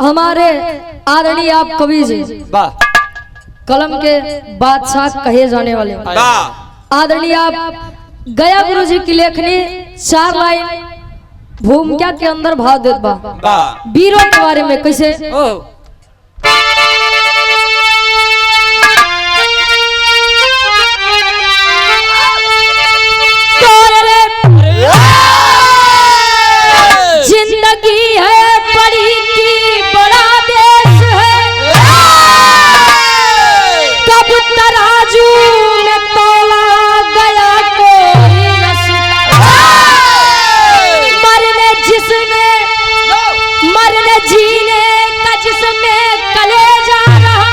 हमारे आदरणीय आप कवि जी कलम के बादशाह कहे जाने वाले आदरणीय आप गया गुरु जी की लेखनी 4 लाइन भूमिका के अंदर भाव देत बा वीरों के बारे में कैसे जिंदगी है बड़ी की बड़ा देश है कब तराजू में तोला गया कोई मरने जिसमें मरने जीने का जिसमें कलेजा रहा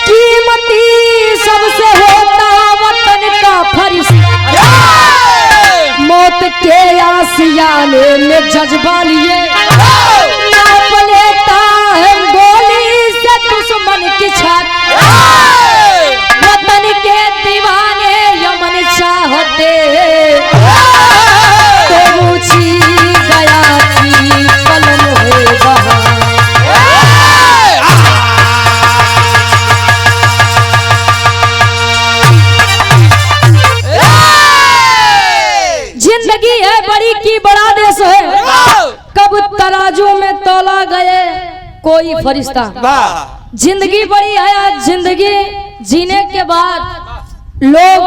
कीमती सबसे होता वतन का फरिश्ता मौत के आसियाने में जज्बा लिए नाप लेता है गोली से दुश्मन की छाती वतन के दीवाने यमन चाहते तो ऊंची गया की कलम है वहां जिंदगी है बड़ी की बड़ा देश है कब तराजू में तोला गए कोई फरिश्ता जिंदगी बड़ी है आज जिंदगी जीने के बाद लोग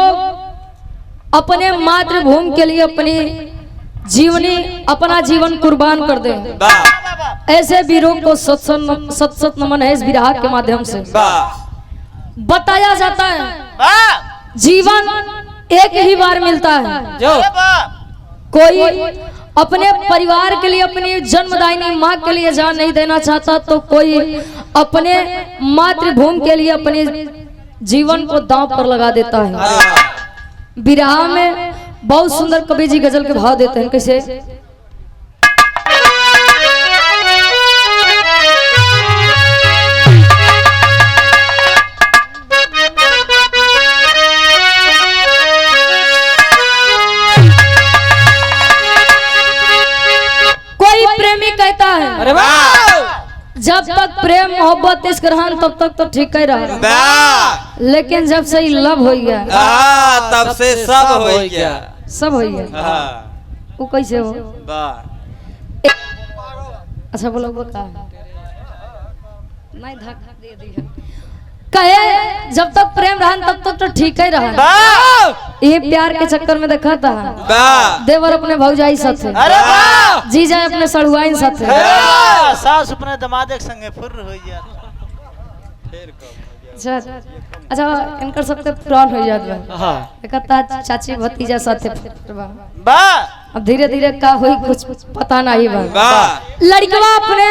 अपने मातृभूमि के लिए अपनी जीवनी अपना जीवन कुर्बान कर दे ऐसे वीरों को सत नमन है इस विराह के माध्यम से बताया जाता है जीवन एक ही बार मिलता है कोई अपने परिवार के लिए अपनी जन्मदायिनी माँ के लिए जान नहीं देना चाहता तो कोई अपने मातृभूमि के लिए अपने जीवन को दांव पर लगा देता है विरह में बहुत सुंदर कवि जी गजल के भाव देते हैं कैसे कहता है अरे जब तक प्रेम मोहब्बत इश्क रहन तब तक तो ठीक ही रहा लेकिन जब से लव हो गया तब से सब हो गया वो कैसे हो अच्छा बोलो वो का नहीं धक दे दी कहे जब तक प्रेम रहन तब तक तो ठीक ही रहा ये प्यार के चक्कर में देखा था देवर अपने भौजाई साथे जीजा अपने सड़ुआइन साथे सास अपने दामाद के संगे फुर हो गया अच्छा इनकर सबसे पुरान हो जात बा कहता चाची भतीजा साथे बा अब धीरे धीरे का होई कुछ पता नहीं बा लड़कवा अपने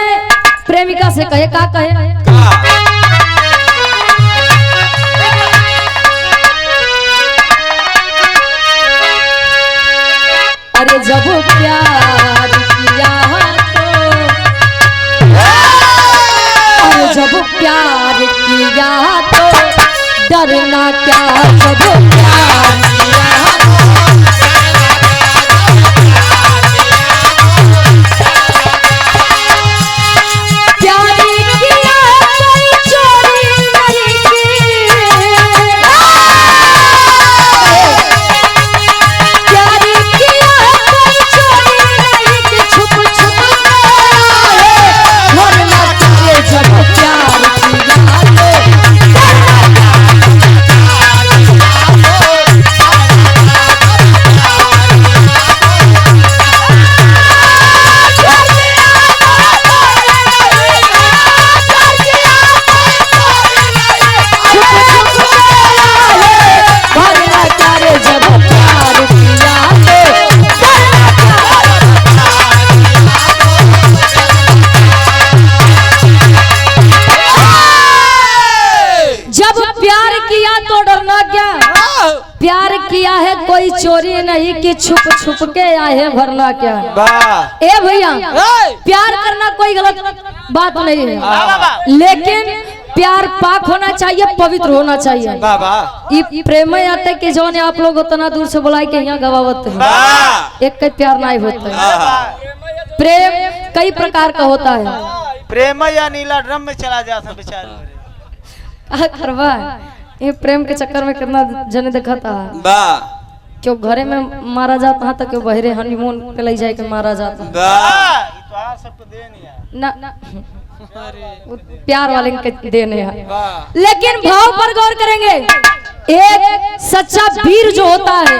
प्रेमिका से कहे का कहे अरे जब प्यार किया तो अरे जब प्यार किया तो डरना क्या जब प्यार किया प्यार किया है कोई चोरी नहीं कि छुप छुप के आए भरना क्या ए भैया प्यार करना कोई गलत बात नहीं है लेकिन प्यार पाक होना चाहिए पवित्र होना चाहिए ये प्रेम आते कि जो ने आप लोग उतना दूर से बुलाए के यहाँ गवावत है एक प्यार नहीं होता है प्रेम कई प्रकार का होता है। प्रेम या नीला ड्रम में चला जाता बेचारे। क्या करवा ये प्रेम के चक्कर में कितना जने देखा था। वाह क्यों घरे में मारा जाता है तो क्यों बहरे हनीमून पे ले जाए के मारा जाता वाह तो आज सबको दे नहीं है ना वो प्यार वाले के देने हैं। वाह लेकिन भाव पर गौर करेंगे, एक सच्चा वीर जो होता है,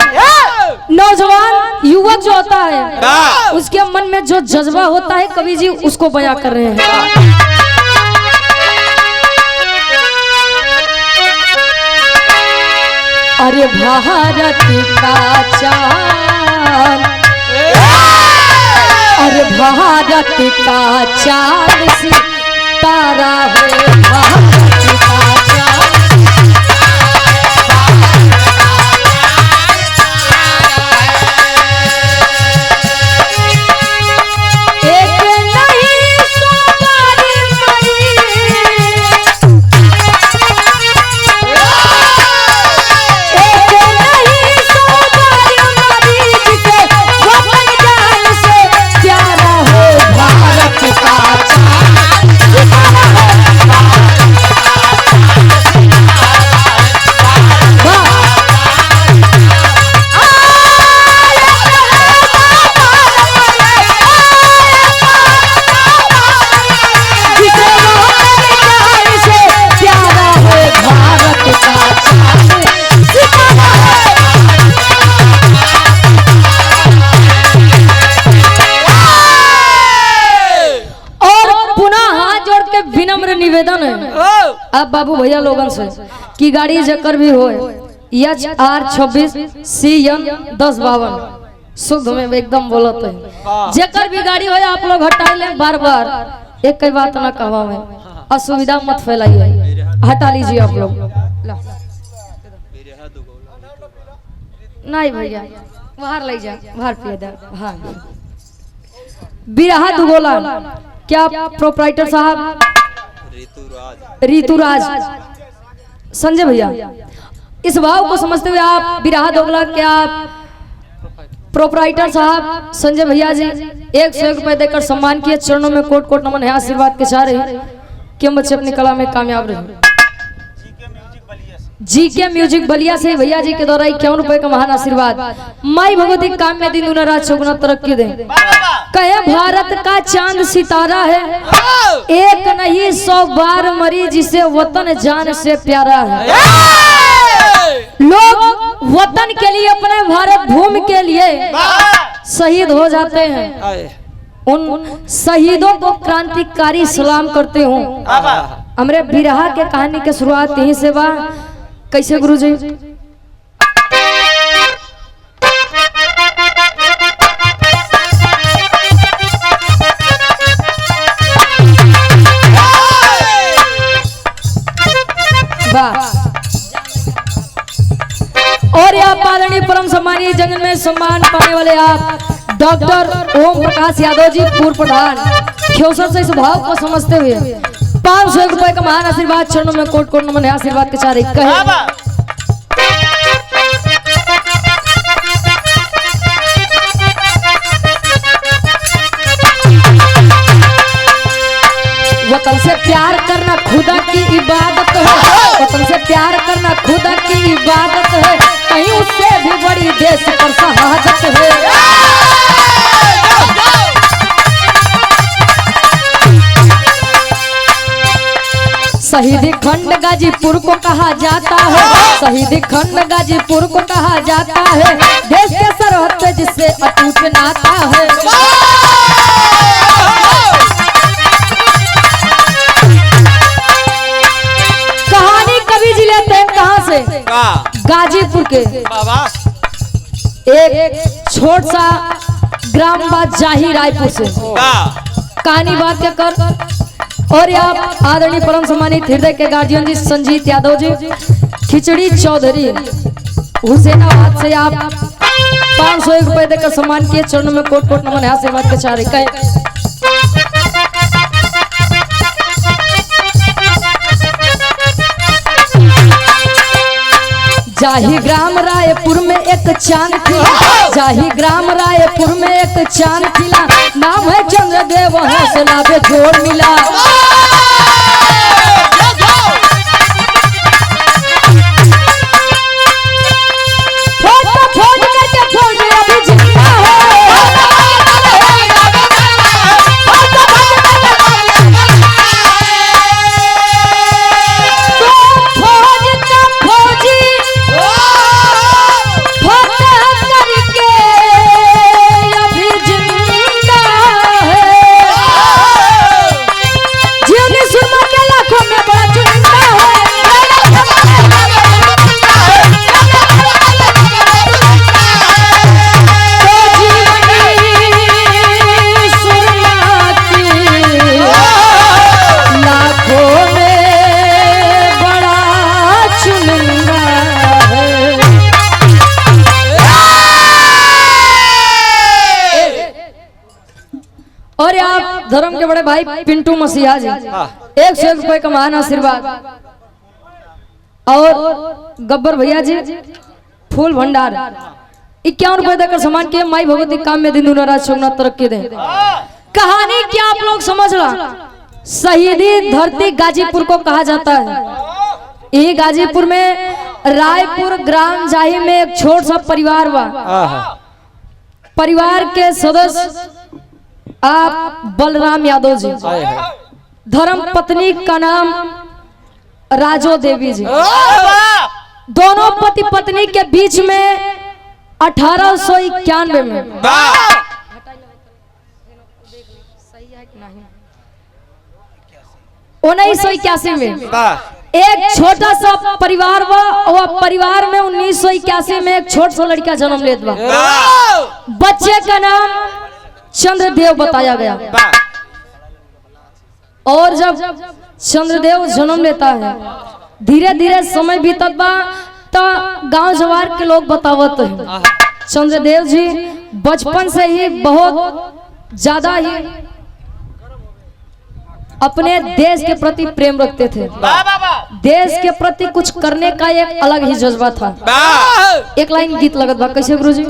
नौजवान युवक जो होता है, वाह उसके मन में जो जज्बा होता है कवि जी उसको बयां कर रहे हैं। अरे भारत का चांद, अरे भारत का चांद सितारा है, भारत का चांद एक नहीं सौ बारी मरी, एक नहीं सौ बारी मरी, जिसे वतन जान से प्यारा हो, भारत का चांद सितारा है, वाह। जिसे वतन जान से प्यारा हो, भारत का चांद सितारा है। और पुनः हाथ जोड़ के विनम्र निवेदन है अब बाबू भैया लोगन से कि गाड़ी जकर भी हो HR26CN1052 शुद्ध में एकदम बोलत है, जकर भी गाड़ी हो आप लोग हटा ले, बार बार एक कई बात ना कहवा में असुविधा मत फैलाइए, हटा लीजिए आप लोग। नहीं भैया बाहर ले जा, बाहर पिए दे, हाँ बिरहा दुगोला। क्या प्रोप्राइटर साहब ऋतुराज संजय भैया इस भाव को समझते हुए आप बिरहा दोगला, क्या प्रोप्राइटर साहब संजय भैया जी 101 रुपए देकर सम्मान किए, चरणों में कोट कोट नमन है, आशीर्वाद के चाह रहे कि हम बच्चे अपनी कला में कामयाब रहे। जीके म्यूजिक बलिया से भैया जी के द्वारा 51 रुपए का महान आशीर्वाद। माई भगवती काम में दिन दुना रात चौगुना तरक्की दे। कहे भारत का चांद सितारा है, एक नहीं 100 बार मरी, जिसे वतन जान से प्यारा है। लोग वतन के लिए, अपने भारत भूमि के लिए शहीद हो जाते हैं, उन शहीदों को क्रांतिकारी सलाम करते हूँ। हमरे बिरहा के कहानी के शुरुआत यहीं से बा। कैसे गुरुजी? और आप आदरणीय परम सम्मानीय जंगल में सम्मान पाने वाले आप डॉक्टर ओम प्रकाश यादव जी पूर्व प्रधान ख्योसर से इस भाव को समझते हुए 500 रुपए का महान आशीर्वाद, चरणों में कोट कोट नमन है, आशीर्वाद के चारे कहे। वतन से प्यार करना खुदा की इबादत है, वतन से प्यार करना खुदा की इबादत है, कहीं उससे भी बड़ी देश पर शहादत है। शहीदी खंड गाजीपुर को कहा जाता है, शहीदी खंड गाजीपुर को कहा जाता है, देश के सरहद पे जिससे अटूट नाता है। कहानी कवि जी लेते हैं कहाँ से? गाजीपुर के एक छोट सा ग्राम बात जाही रायपुर से कहानी बात के कर। और आप आदरणीय परम सम्मानित हृदय के गार्जियन जी संजीत यादव जी खिचड़ी चौधरी हुसैनाबाद से आप 501 रुपए देकर सम्मान किए, चरणों में कोट कोट नमन है, आशीर्वाद के चारे कहे। जाही ग्राम रायपुर में एक चांद खिला, जाही ग्राम रायपुर में एक चांद खिला, नाम है चंद्र लगे वहां से लाभे जोड़ मिला। और आप धर्म के बड़े भाई पिंटू मसीहा जी 100 रुपए का महान आशीर्वाद। और गब्बर भैया जी फूल भंडार 51 रुपए देकर सम्मान किए। माई भगवती काम में दिन नाराज सोमनाथ तरक्की दे। कहानी क्या आप लोग समझ ला। शहीदी धरती गाजीपुर को कहा जाता है। यही गाजीपुर में रायपुर ग्राम जाही में एक छोट सा परिवार हुआ। परिवार के सदस्य आप बलराम यादव जी, धर्म पत्नी का नाम राजो देवी जी। दोनों पति पत्नी के बीच में 1891 में 1981 में एक छोटा सा परिवार हुआ। और परिवार में 1981 में एक छोटा सा लड़का जन्म लेता हुआ। बच्चे का नाम चंद्रदेव बताया गया। और जब चंद्रदेव जन्म लेता है धीरे धीरे समय बीतत बा तो गांव जवार के लोग बतावत है चंद्रदेव जी बचपन से ही बहुत ज्यादा ही अपने देश के प्रति प्रेम रखते थे। देश के प्रति कुछ करने का एक अलग ही जज्बा था। एक लाइन गीत लगत बा कैसे गुरुजी।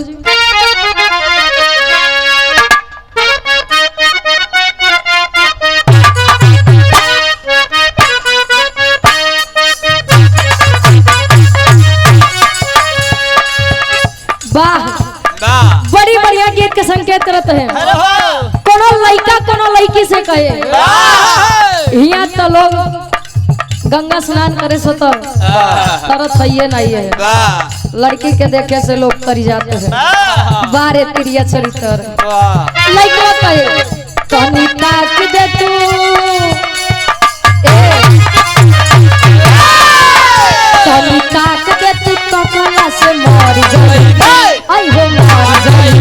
बड़ी बढ़िया गीत के संकेत करते हैं। कोनो लड़का कोनो लड़की से कहे यहाँ तो लोग गंगा स्नान करे सो तो तरत है नहीं है। लड़की के देखे से लोग तरी जाते हैं। बारे प्रिय चरित्र लड़का कहे तनी ताक दे तू तनी ताक दे तू कपड़ा से मार जाई आई हो मार जाई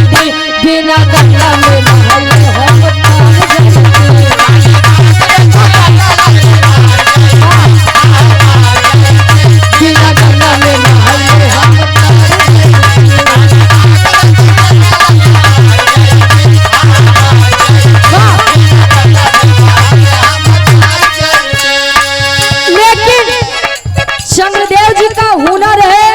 बिना गंगा में नहाए हम तार बिना गंगा में नहाए हम लेकिन चंद्रदेव जी का हुनर है,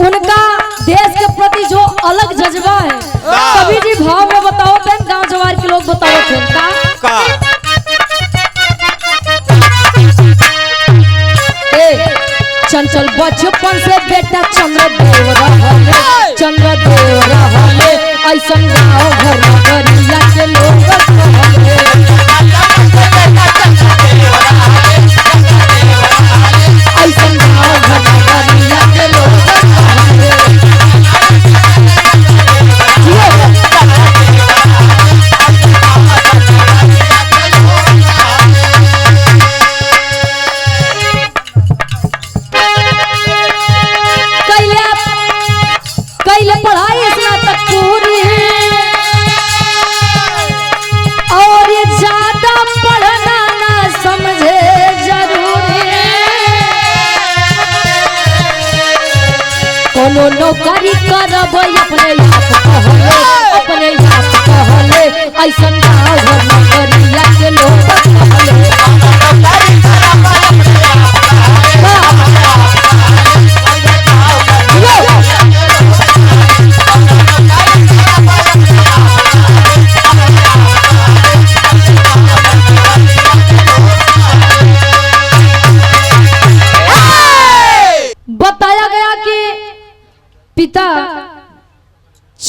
उनका देश के प्रति जो अलग जज्बा है। कभी जी भाव में बताओ थे गांव जवार के लोग बताओ थे का? चंचल बचपन से बेटा चंद्रदेव रहले चंद्रदेव रहले ऐसा गाँव घर नगरिया के लोग ऐसा गाँव घर नगरिया के लोग कैले पढ़ाई स्नातक पूरी और ये ज्यादा पढ़ना ना समझे जरूरी। कोनो नौकरी करब अपने आप कहले ऐसा गाँव घर नगरिया के लोग कहले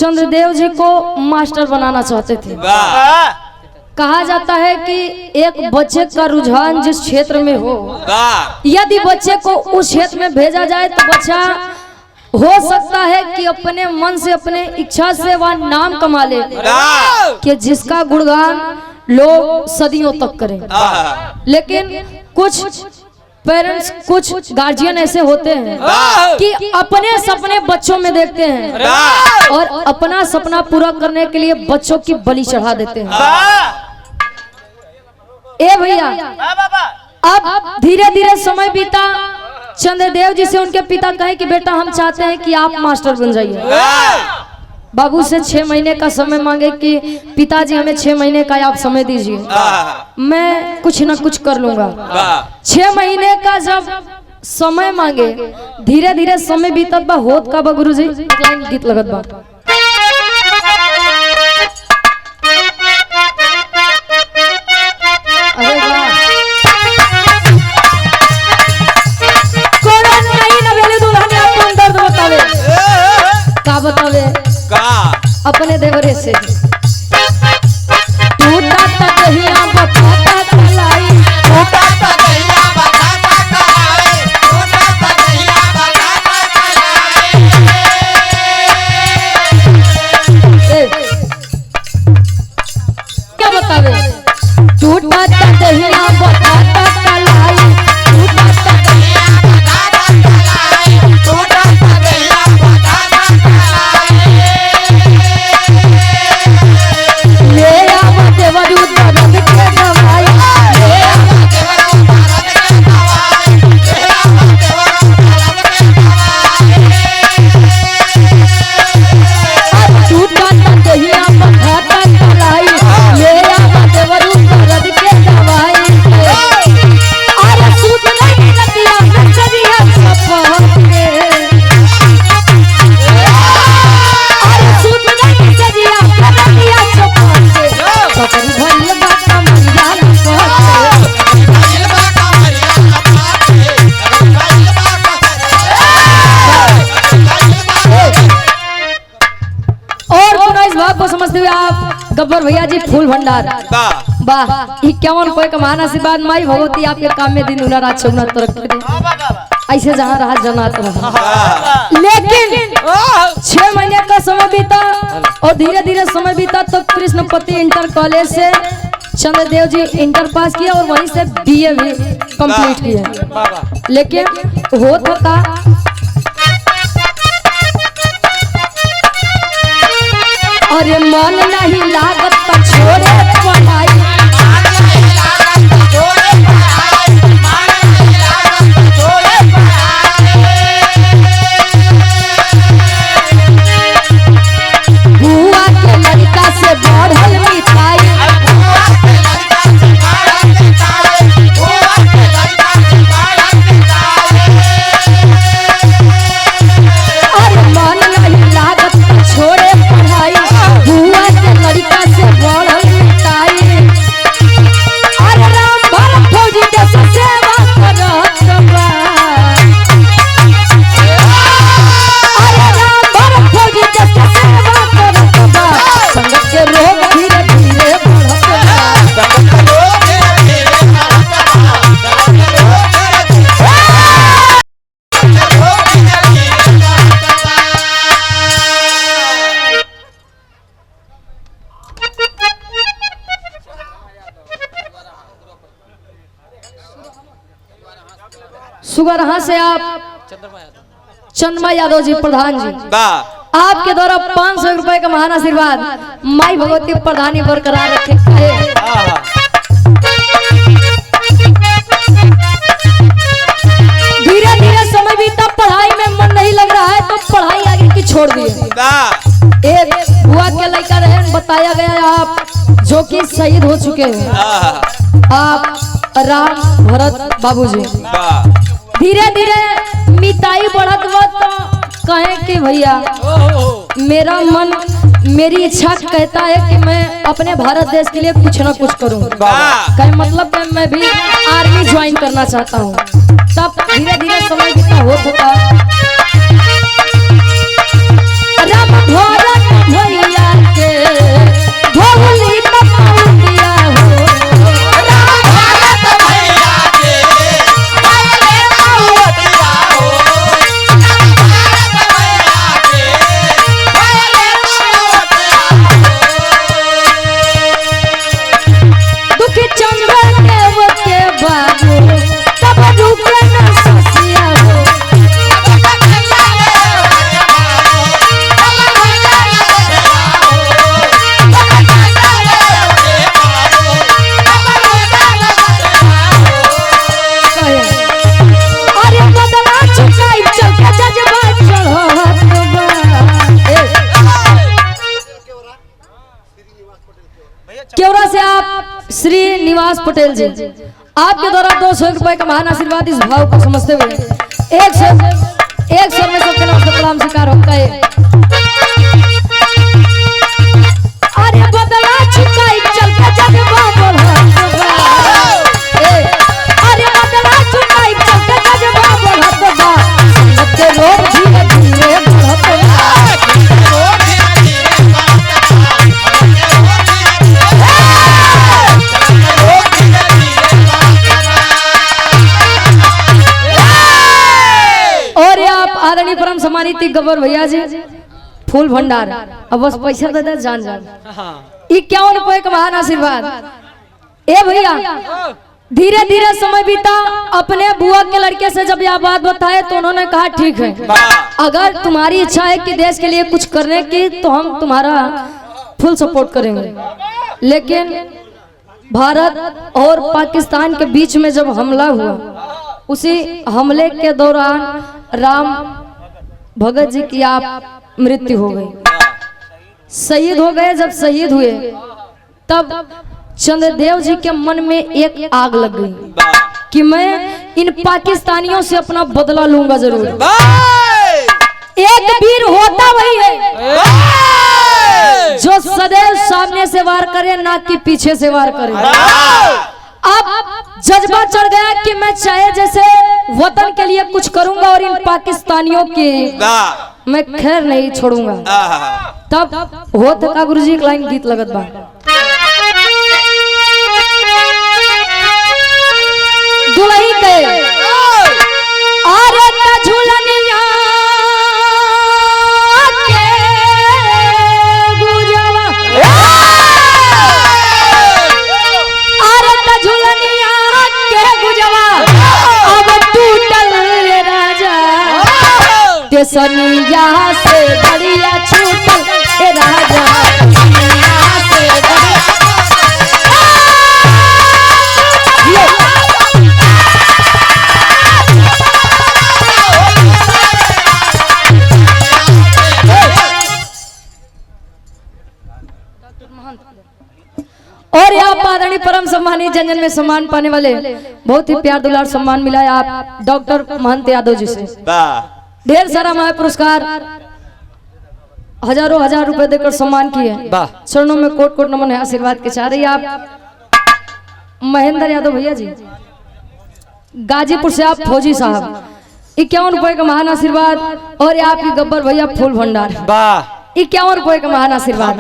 चंद्रदेव जी को मास्टर बनाना चाहते थे। वाह कहा जाता है कि एक बच्चे का रुझान जिस क्षेत्र में हो, वाह यदि बच्चे को उस क्षेत्र में भेजा जाए तो बच्चा हो सकता है कि अपने मन से अपने इच्छा से वह नाम कमा ले, वाह कि जिसका गुणगान लोग सदियों तक करें। लेकिन कुछ पेरेंट्स, कुछ गार्जियन ऐसे होते हैं कि अपने सपने बच्चों में देखते हैं और अपना सपना पूरा करने के लिए बच्चों की बलि चढ़ा देते हैं। ए भैया, अब धीरे धीरे समय बीता। चंद्रदेव जी से उनके पिता कहे कि बेटा हम चाहते हैं कि आप मास्टर बन जाइए। बाबू से 6 महीने का समय मांगे कि पिताजी हमें 6 महीने का आप समय दीजिए, मैं कुछ ना कुछ कर लूंगा। 6 महीने का जब समय मांगे, धीरे धीरे समय बीतत बा। होत का बा गुरुजी, एक लाइन गीत लगत बा। अरे वाह, कोरोना नहीं ना भेले दुल्हन अपन दर्द बतावे का बतावे का अपने देवरे से। टूटा तकहिया बताता कलाई, टूटा तकहिया बताता कलाई, टूटा तकहिया बताता कलाई। क्या बतावे? टूटा तकहिया बताता कलाई, टूटा तकहिया बताता कलाई, टूटा तकहिया बताता कलाई। ले आवा देवरू दर्द के दवाई, ले आवा देवरू दर्द के दवाई, ले आवा देवरू दर्द के दवाई। टूटा तकहिया बताता कलाई, ले आवा देवरू दर्द के दवाई। अरे सूत नहीं लतिया सजिया सपने, अरे सूत नहीं सजिया लतिया सपने, पकड़ी भइल बा कमरिया लपटे। भइल बा कमरिया लपटे, भइल बा और सुनो इस बात को समझते हुए आप गब्बर भैया जी फूल भंडार। वाह वाह, 51 कोई का महान आशीर्वाद। माई भगवती आपके काम में दिन उला रात चौगुना तरक्की दे, ऐसे जहाँ रहा जनात रहा। लेकिन 6 महीने का समय बीता और धीरे धीरे समय बीता तो कृष्णपति इंटर कॉलेज से चंद्रदेव जी इंटर पास किया और वहीं से BA भी कंप्लीट किया। लेकिन होता था अरे मन नहीं लागत तो छोड़े पढ़ाई, बुआ के लड़का से बढ़ल मिठाई, अरे मन नहीं लागत तो छोड़े पढ़ाई, बुआ के लड़का से बढ़ल मिठाई। अरे राम भरत फौजी जैसे सेवा करत बा, अरे राम भरत फौजी जैसे सेवा करत बा, संगत के रोग धीरे धीरे बढ़त बा। सुगरहा से आप चंद्रमा यादव जी प्रधान जी, वाह आपके द्वारा 500 रुपए का महान आशीर्वाद माई भगवती प्रधानी बरकरार रखे। धीरे धीरे समय बीता, पढ़ाई में मन नहीं लग रहा है तो पढ़ाई आगे की छोड़ दिए। वाह एक बुआ के लड़का रहे, बताया गया आप जो कि शहीद हो चुके हैं, आप राम भरत बाबूजी। वाह धीरे धीरे मिताई बढ़त तो कहे कि भैया मेरा मन, मेरी इच्छा कहता है कि मैं अपने भारत देश के लिए कुछ ना कुछ करूं। कहे मतलब कि मैं भी आर्मी ज्वाइन करना चाहता हूं। तब धीरे धीरे समय बीता होता राम भारत केवड़ा से आप श्री निवास पटेल जी, आपके द्वारा 200 रुपए का महान आशीर्वाद इस भाव को समझते हुए एक स्वर में सबके नाम से प्रणाम स्वीकार होता है। अरे बदला चुकाई चल के जग बाबल अरे बदला चुकाई चल के जग बाबल हतबा के रोग धीरे धीरे बढ़त और आप आदरणीय परम सम्मानित गबर भैया जी फूल भंडार अब बस पैसा दे दे जान 51 रुपए का महान आशीर्वाद। ए भैया धीरे धीरे समय बीता, अपने बुआ के लड़के से जब यह बात बताए तो उन्होंने कहा ठीक है, अगर तुम्हारी इच्छा है कि देश के लिए कुछ करने की तो हम तुम्हारा फुल सपोर्ट करेंगे। लेकिन भारत और पाकिस्तान के बीच में जब हमला हुआ, उसी हमले के दौरान राम भगत जी की आप मृत्यु हो गई, शहीद हो गए। जब शहीद हुए तब चंद्रदेव जी के मन में एक आग लग गई कि मैं इन पाकिस्तानियों से अपना बदला लूंगा जरूर। एक वीर होता वही है जो सदैव सामने से वार करे, ना कि पीछे से वार करे। अब जज्बा चढ़ गया कि मैं चाहे जैसे वतन के लिए कुछ करूंगा और इन पाकिस्तानियों की मैं खैर नहीं छोड़ूंगा। तब होता का गुरुजी एक लाइन गीत लगत बा, दुलही के अरे झुलनिया के गुजवा, अरे झुलनिया के गुजवा अब टूटल राजा के सनिया से बढ़िया छूटल राजा से और आप आदरणीय परम सम्मानित जन में सम्मान पाने वाले बहुत ही प्यार दुलार सम्मान मिला है आप डॉक्टर महंत यादव जी से। ढेर सारा महा पुरस्कार हजारों हजार रुपए देकर सम्मान किए। चरणों में कोट कोट नमन है, आशीर्वाद के चाह रही आप महेंद्र यादव भैया जी गाजीपुर से, आप फौजी साहब 51 रुपए का महान आशीर्वाद। और आपकी गब्बर भैया फूल भंडार 51 रुपए का महान आशीर्वाद।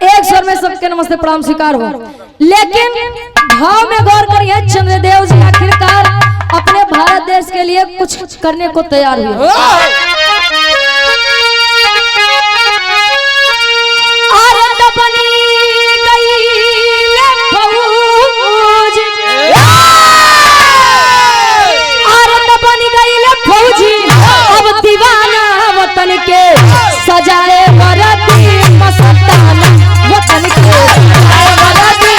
एक स्वर में सबके नमस्ते प्रणाम स्वीकार हो। लेकिन भाव में गौर करिए, चंद्रदेव जी आखिरकार अपने भारत देश के लिए कुछ करने को तैयार हुए। अब दीवाना वतन के सजाए बरती मस्ताना वतन के सजाए बरती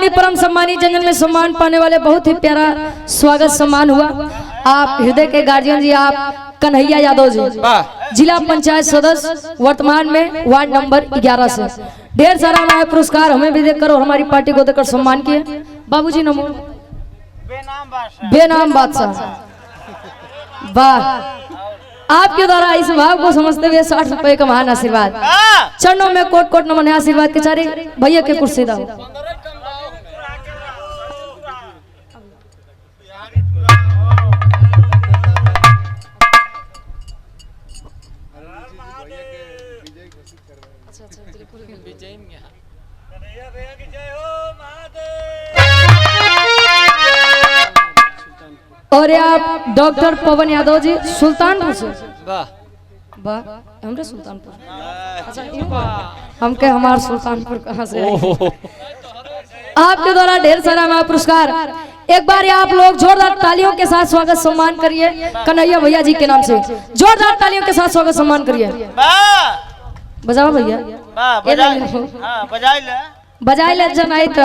परम सम्मानित जंगल में सम्मान पाने वाले बहुत ही प्यारा स्वागत सम्मान हुआ। आप हृदय के गार्जियन जी, आप कन्हैया यादव जी, जिला पंचायत सदस्य, वर्तमान में वार्ड नंबर 11 से। ढेर सारा हमारे पुरस्कार हमें भी देकर और हमारी पार्टी को देकर सम्मान किए। बाबूजी नमो। बेनाम बादशाह, वाह। आपके द्वारा इस भाव को समझते हुए 60 रुपए का महान आशीर्वाद। चरणों में कोट कोट नमन है, आशीर्वाद के चारे भैया के कुर्सी दाओ। और आप डॉक्टर पवन यादव जी सुल्तानपुर से। वाह हमरे सुल्तानपुर। अच्छा हमके हमार सुल्तानपुर कहाँ से? आपके द्वारा ढेर सारा हमारा पुरस्कार एक बार ये आप लोग जोरदार तालियों के साथ स्वागत सम्मान करिए कन्हैया भैया जी के नाम से। जोरदार तालियों के साथ स्वागत सम्मान करिए। बजाओ भैया। बजाई ले जन आई तो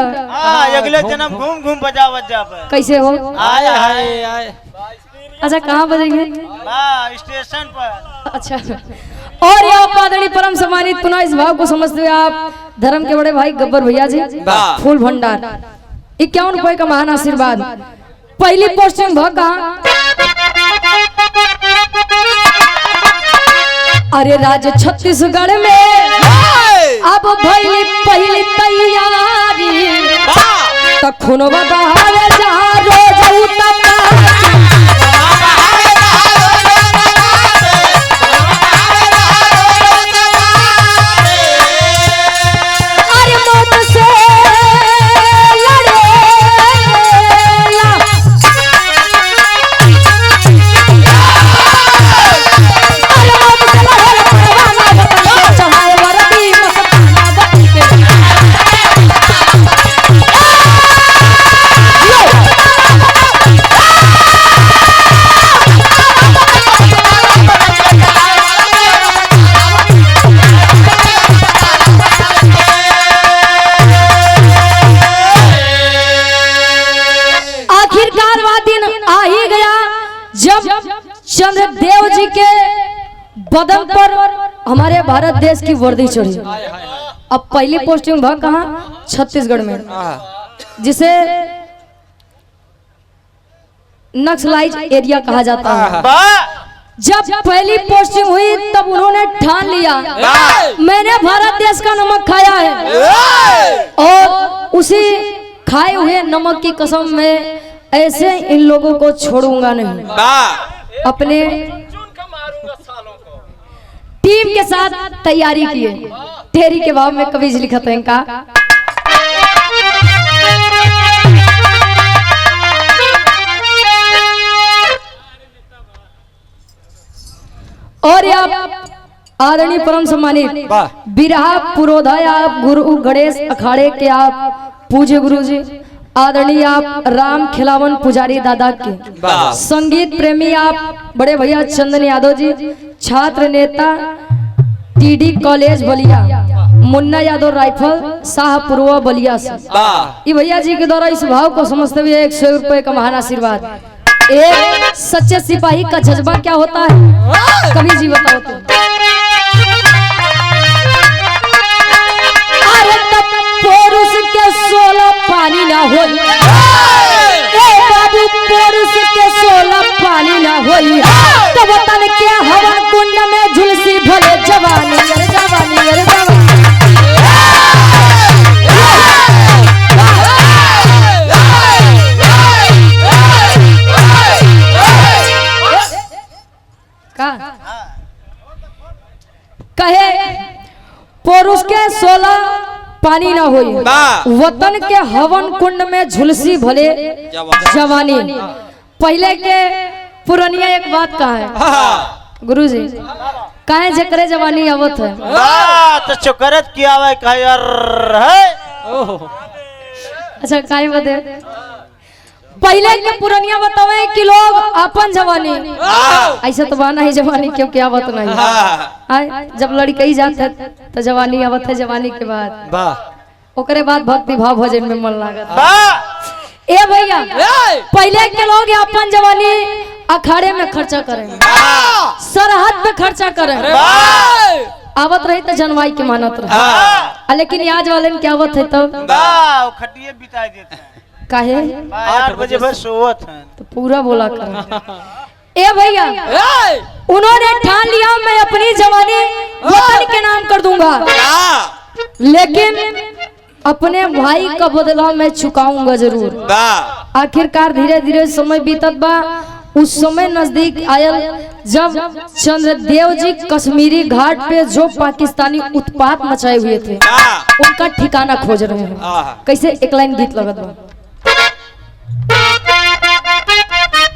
अगले जन्म घूम घूम बजावत जाबे। कैसे हो? आए आए आए। अच्छा कहाँ बजेंगे? स्टेशन पर। अच्छा और ये आप आदरणीय परम सम्मानित पुनः इस भाव को समझते हुए आप धर्म के बड़े भाई गब्बर भैया जी फूल भंडार 51 रुपए का महान आशीर्वाद। पहली पोस्टिंग भाग कहाँ? अरे राज्य छत्तीसगढ़ में अब भइली पहली तैयारी तक खुनवा बहावे जहाँ रोज उतरता। चंद्रदेव जी के बदन पर हमारे भारत देश की वर्दी चढ़ी। अब पहली पोस्टिंग भाग कहाँ? छत्तीसगढ़ में, जिसे नक्सलाइज एरिया कहा जाता है। जब पहली पोस्टिंग हुई तब उन्होंने ठान लिया मैंने भारत देश का नमक खाया है और उसी खाए हुए नमक की कसम में ऐसे इन लोगों को छोड़ूंगा नहीं। अपने टीम के साथ तैयारी किए। तेरी के भाव में कवि लिखा था इनका। और आप आदरणीय परम सम्मानित बिरहा पुरोधाय आप गुरु गणेश अखाड़े के आप पूज्य गुरु जी आदरणीय आप राम खिलावन पुजारी दादा के संगीत प्रेमी आप बड़े भैया चंदन यादव जी छात्र नेता टीडी कॉलेज बलिया मुन्ना यादव राइफल शाहपुरवा बलिया से ये भैया जी के द्वारा इस भाव को समझते हुए 100 रुपए का महान आशीर्वाद। एक सच्चे सिपाही का जज्बा क्या होता है कभी जी बताओ तो। अरे तब पुरुष के 16 पानी ना हो बाबू पुरुष के 16 पानी ना हो तो वतन के हवन कुंड में झुलसी भले जवानी अरे जवानी अरे जवानी। कहे पुरुष के 16 पानी ना होई वतन के हवन कुंड में झुलसी भले जवानी। पहले के पुरानिया एक बात कहा है गुरुजी काहे जकरे जवानी आवत है तो चोकरत किया हुआ है यार है। अच्छा काहे बदे पहले के पुरानिया बतावे कि लोग अपन जवानी ऐसा तो बाना ही जवानी क्यों क्या आवत नहीं आए जब लड़की जात है तो जवानी आवत है जवानी के बाद ओकरे बाद भक्ति भाव भजन में मन लागत। ए भैया पहले के लोग अपन जवानी अखाड़े में खर्चा करें सरहद पे खर्चा करें आवत रही तो जनवाई के मानत रहे लेकिन आज वाले क्या आवत है तब खटिए बिता देते हैं काहे 8 बजे भर सोवत हैं तो पूरा बोला कर। ए भैया उन्होंने ठान लिया मैं अपनी जवानी वतन के नाम कर दूंगा लेकिन अपने भाई का बदला मैं चुकाऊंगा जरूर। आखिरकार धीरे धीरे समय बीतत बा उस समय नजदीक आयल जब चंद्रदेव जी कश्मीरी घाट पे जो पाकिस्तानी उत्पात मचाए हुए थे उनका ठिकाना खोज रहे हैं। कैसे एक लाइन गीत लगत बा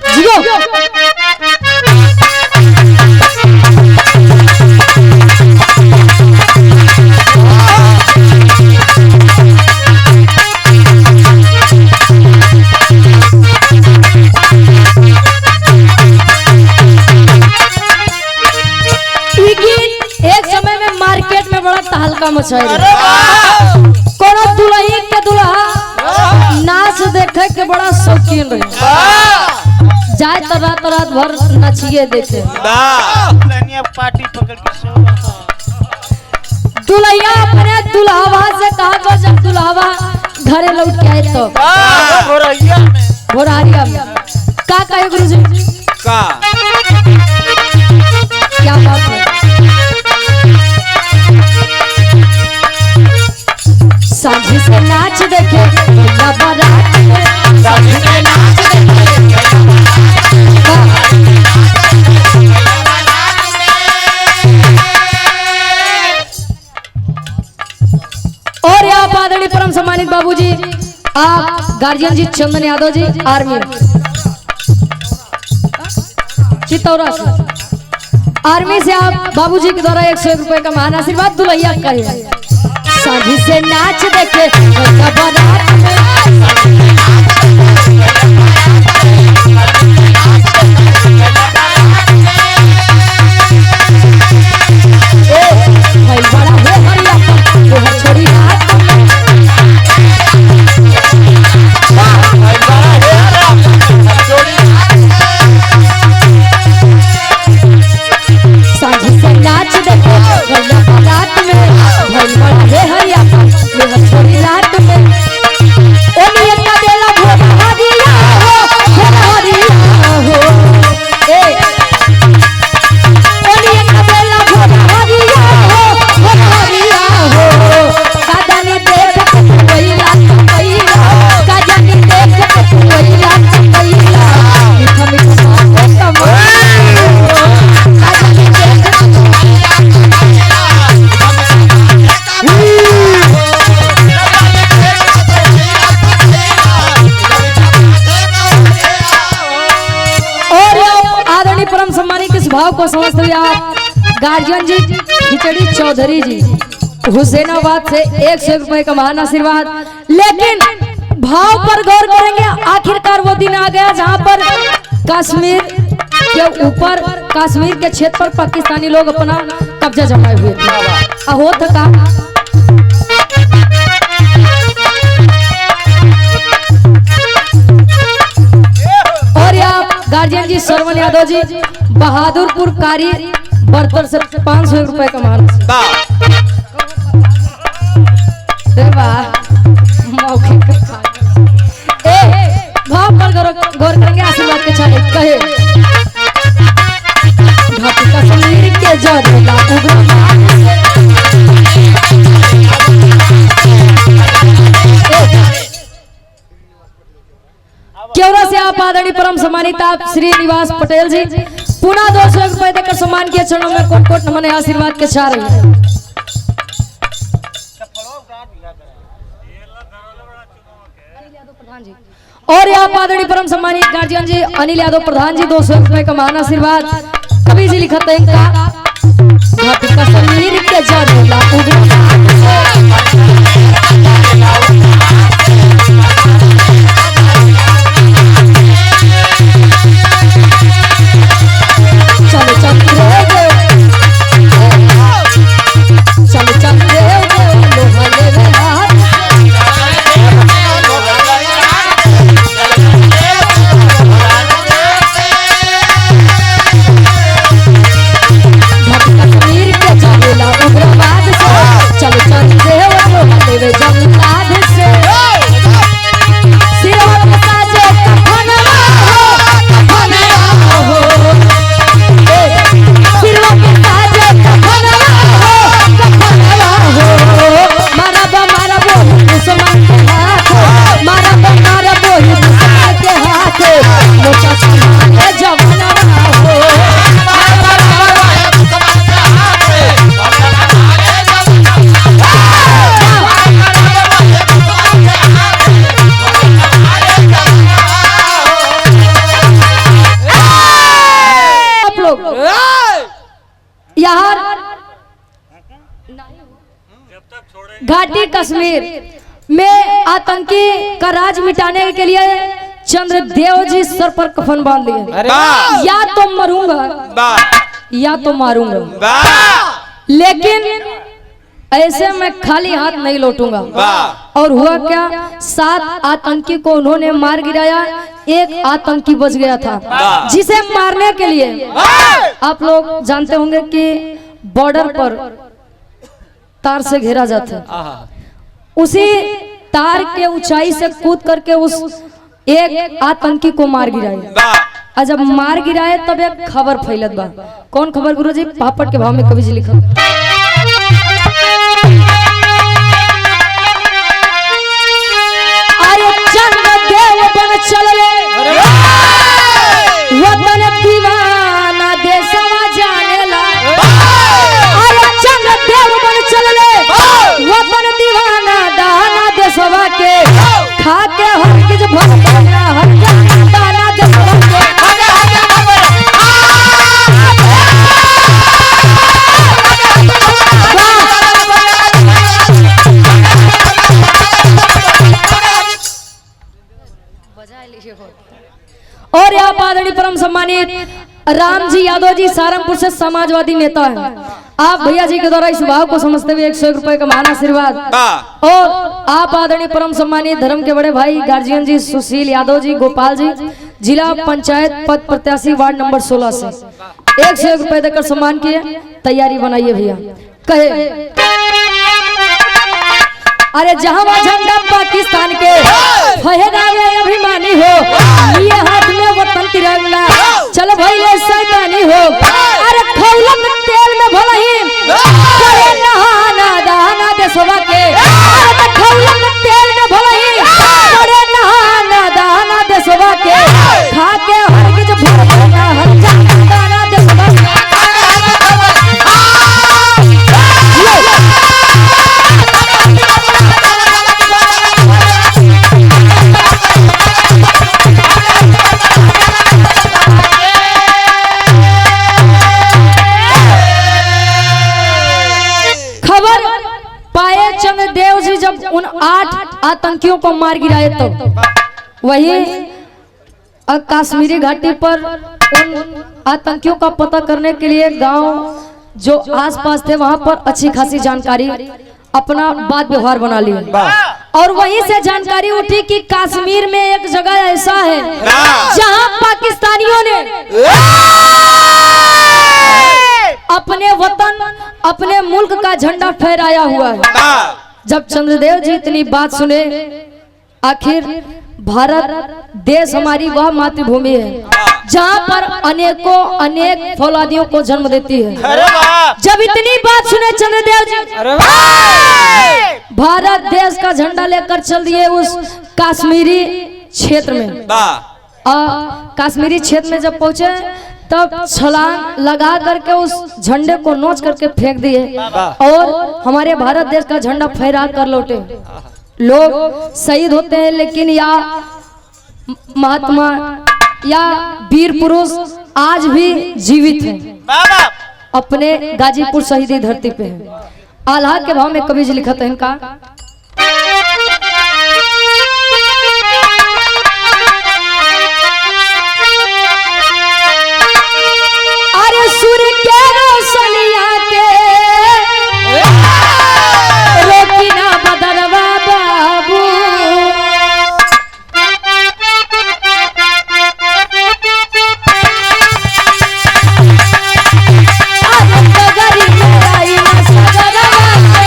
जियो तहलका मचाई अरे वाह कोनो दुल्ही के दुल्हा नाच देखे के बड़ा शौकीन रहे जाए तो रात भर नचिए देखे वाह पार्टी पकड़ के सो दुल्हिया अपने दुल्हावा से कहा तो जब दुल्हावा घरे लौट के आए तो घोड़ारिया में का कहे गुरुजी का क्या बात है सांझी से नाच देखे भैया बारात में सांझी से नाच देखे और यहाँ आदरणीय परम सम्मानित बाबूजी आप गार्जियन जी चंदन यादव जी आर्मी चित्तौरा से आर्मी से आप बाबूजी के द्वारा 101 रुपए का महान आशीर्वाद दुल्हिया करे सांझी से नाच देखे बारात में भाई बड़ा हो हरिया वो छोड़ी हाथ सांझी से नाच देखे भैया बारात में भाई बड़ा हे हरिया वो छोड़ी रात में ओनी एक बेला भोला हरिया हो ए ओनी एक बेला भोला हरिया हो काजनी देख के पहिला काजनी देख के पहिला मीठा मीठा बात काजनी देख और आदरणीय परम सम्मानित इस भाव को समझते हुए आप गार्जियन जी खिचड़ी चौधरी जी हुसैनाबाद से 101 रुपए का महान आशीर्वाद। लेकिन भाव पर गौर करेंगे, आखिरकार वो दिन आ गया जहां पर कश्मीर के ऊपर कश्मीर के क्षेत्र पर पाकिस्तानी लोग अपना कब्जा जमाए हुए थे। हो था और यहाँ गार्जियन जी श्रवण यादव जी बहादुरपुर कारी बर्तर से 500 रुपए का मान भाव पर गौर करेंगे, आशीर्वाद के छाले कहे कश्मीर के जड़ला केवरा से आप आदरणीय परम सम्मानित आप श्री निवास पटेल जी पुनः 200 रुपए देकर सम्मान किए। चरणों में कोट कोट नमन आशीर्वाद के छा रही है। और यहाँ आदरणीय परम सम्मानित गार्जियन जी अनिल यादव प्रधान जी 200 रुपए का महान आशीर्वाद। कवि जी लिखते हैं कश्मीर के जड़ला चलो चल कश्मीर के जड़ला उग्रवाद से चलो चल देव जंगलाद से सिरवत साजे कफनवा हो सिरवत साजे कफनवा हो मारा बो दुश्मन के हाथ मारा बो दुश्मन के हाथ मोटा सामान जवानवा हो घाटी कश्मीर में आतंकी का राज मिटाने के लिए चंद्रदेव जी सर पर कफन बांध लिए। या तो मरूंगा या तो मारूंगा, लेकिन ऐसे मैं खाली हाथ नहीं लौटूंगा। और हुआ क्या, 7 आतंकी को उन्होंने मार गिराया, एक आतंकी बच गया था जिसे मारने के लिए आप लोग जानते होंगे कि बॉर्डर पर तार से घेरा जाता है, उसी तार के ऊंचाई से कूद करके उस एक आतंकी को मार गिराया। और जब मार गिराए तब एक खबर फैलत बा। कौन खबर गुरुजी? पापड़ के भाव में कवि जी लिखत, अरे चंद देव बन चलले वतन दीवाना देशवा जानेला। अरे चंद देव बन चलले वतन दीवाना दाना देशवा के खा के हर किस भटकना हर दाना देशवा के। और यहाँ आदरणीय परम सम्मानित राम जी यादव जी सारंगपुर से समाजवादी नेता हैं। आप भैया जी के द्वारा इस भाव को समझते हुए 101 रुपए का महान आशीर्वाद। और आप आदरणीय परम सम्मानित धर्म के बड़े भाई गार्जियन जी सुशील यादव जी गोपाल जी जिला पंचायत पद प्रत्याशी वार्ड नंबर 16 से 101 रुपए देकर सम्मान किए। तैयारी बनाइए भैया। कहे अरे जहाँ झंडा पाकिस्तान के फहरावे अभिमानी हो, ये हाथ में वतन तिरंगा चल भइले सैतानी हो। अरे खौलत तेल में भलही करे नहाना दहाना देशवा के। अरे खौलत तेल में भलही करे नहाना दहाना देशवा के खा के हर किस भरना हर दाना देशवा के। चंद्रदेव जी जब उन 8 आतंकियों को मार गिराए तो वही कश्मीरी घाटी पर उन आतंकियों का पता करने के लिए गांव जो आसपास थे वहां पर अच्छी खासी जानकारी अपना बात व्यवहार बना लिया। और वहीं से जानकारी उठी कि कश्मीर में एक जगह ऐसा है जहां पाकिस्तानियों ने अपने वतन अपने मुल्क का झंडा फहराया हुआ है। जब चंद्रदेव जी इतनी बात सुने, आखिर भारत देश हमारी वह मातृभूमि है जहाँ पर अनेक फौलादियों को जन्म देती है। जब इतनी बात सुने चंद्रदेव जी भारत देश का झंडा लेकर चल दिए उस कश्मीरी क्षेत्र में। कश्मीरी क्षेत्र में जब पहुंचे तब छलांग लगा करके उस झंडे को नोच करके फेंक दिए और हमारे भारत देश का झंडा फहरा कर लौटे। लोग शहीद होते हैं लेकिन या महात्मा या वीर पुरुष आज भी जीवित हैं, अपने गाजीपुर शहीदी धरती पे हैं। आल्हा के भाव में कवि जी लिखते हैं का अरे सूर्य के रोशनिया के रोकी ना बदलवा बाबू। अरे गगरी आई ना सगरवा के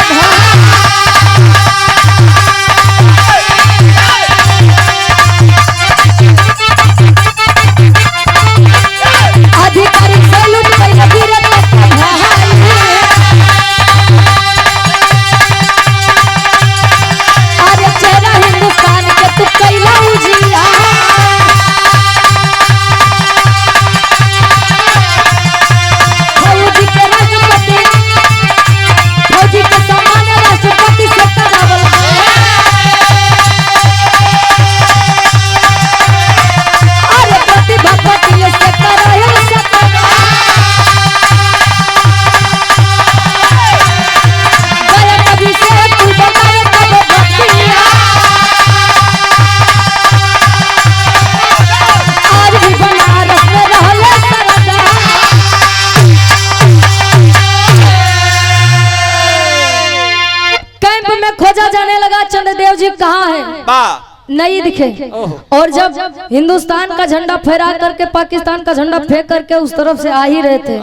कहाँ है वाह नहीं दिखे। और जब हिंदुस्तान का झंडा फहरा करके पाकिस्तान का झंडा फेंक करके उस तरफ से आ ही रहे थे,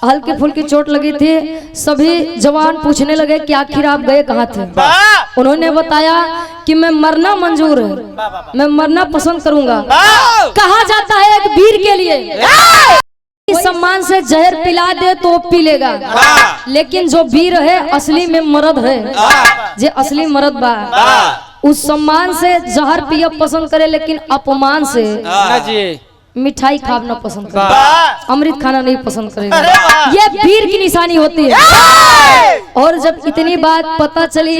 हल्की फुल्की चोट लगी थी। सभी जवान पूछने लगे कि आखिर आप गए कहाँ थे। उन्होंने बताया कि मैं मरना मंजूर है, मैं मरना पसंद करूंगा। कहा जाता है एक वीर के लिए सम्मान से जहर पिला दे तो पी लेगा, लेकिन जो वीर है असली में मर्द है, जे असली मर्द बा उस सम्मान से जहर पिया पसंद करे, लेकिन अपमान से मिठाई खाना पसंद करे, अमृत खाना नहीं पसंद करेगा। ये वीर की निशानी होती है। और जब इतनी बात पता चली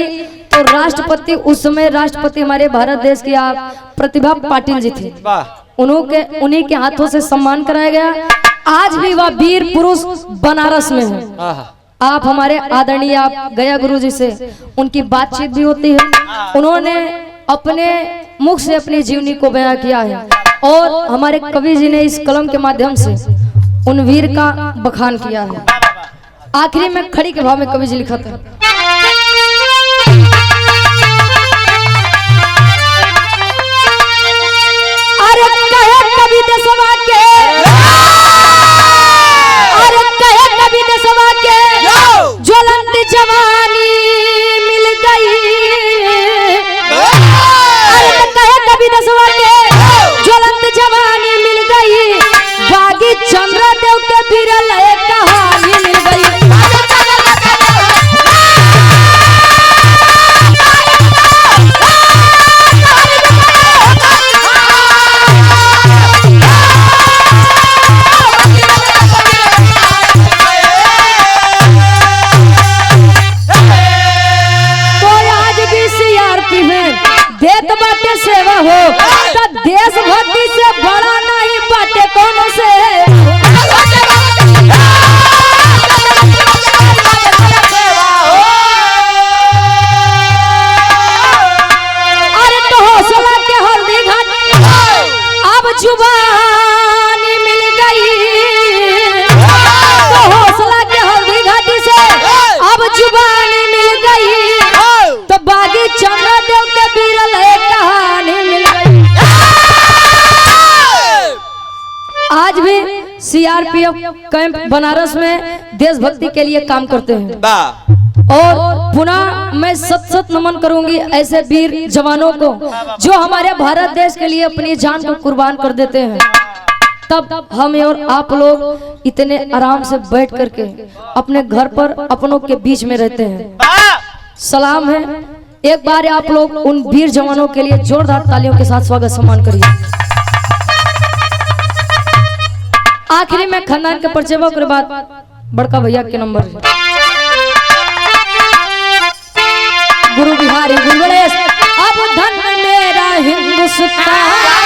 तो राष्ट्रपति, उस समय राष्ट्रपति हमारे भारत देश की आप प्रतिभा पाटिल जी थे, उन्हीं के हाथों से सम्मान कराया गया। आज भी वह वीर पुरुष बनारस में है। आप हमारे आदरणीय आप गया गुरु जी से उनकी बातचीत भी होती है। उन्होंने अपने मुख से अपनी जीवनी को बयां किया है और हमारे कवि जी ने इस कलम के माध्यम से उन वीर का बखान किया है। आखिरी में खड़ी के भाव में कवि जी लिखा था, अरे कहे कवि देशवा के, अरे कहे कवि देशवा के ज्वलंत जवानी मिल गई। अरे कहे कवि देशवा के ज्वलंत जवानी मिल गई, बागी चंद्रदेव के बिरल एक कहानी मिल गई। देत बाटे सेवा हो तो देशभक्ति से बड़ा नहीं बाटे कौन से। अरे तो हौसला के हल्दी घाटी अब जुबानी मिल गई, तो हौसला के हल्दी घाटी से अब जुबानी मिल गई, तो बागी चंद्रदेव के बिरल एक कहानी मिल गई। आज भी सीआरपीएफ कैंप बनारस में देशभक्ति के लिए काम करते हैं और पुनः मैं सत नमन करूंगी ऐसे वीर जवानों को जो हमारे भारत देश के लिए अपनी जान को कुर्बान कर देते हैं। तब हम और आप लोग इतने आराम से बैठ करके अपने घर पर अपनों के बीच में रहते हैं। सलाम है। एक बार आप लोग उन वीर जवानों के लिए जोरदार तालियों के साथ स्वागत सम्मान करिए। आखिरी में खानदान के परिचय के बाद बड़का भैया के नंबर है। गुरु बिहारी गुरु गणेश, अब धन मेरा हिंदुस्तान।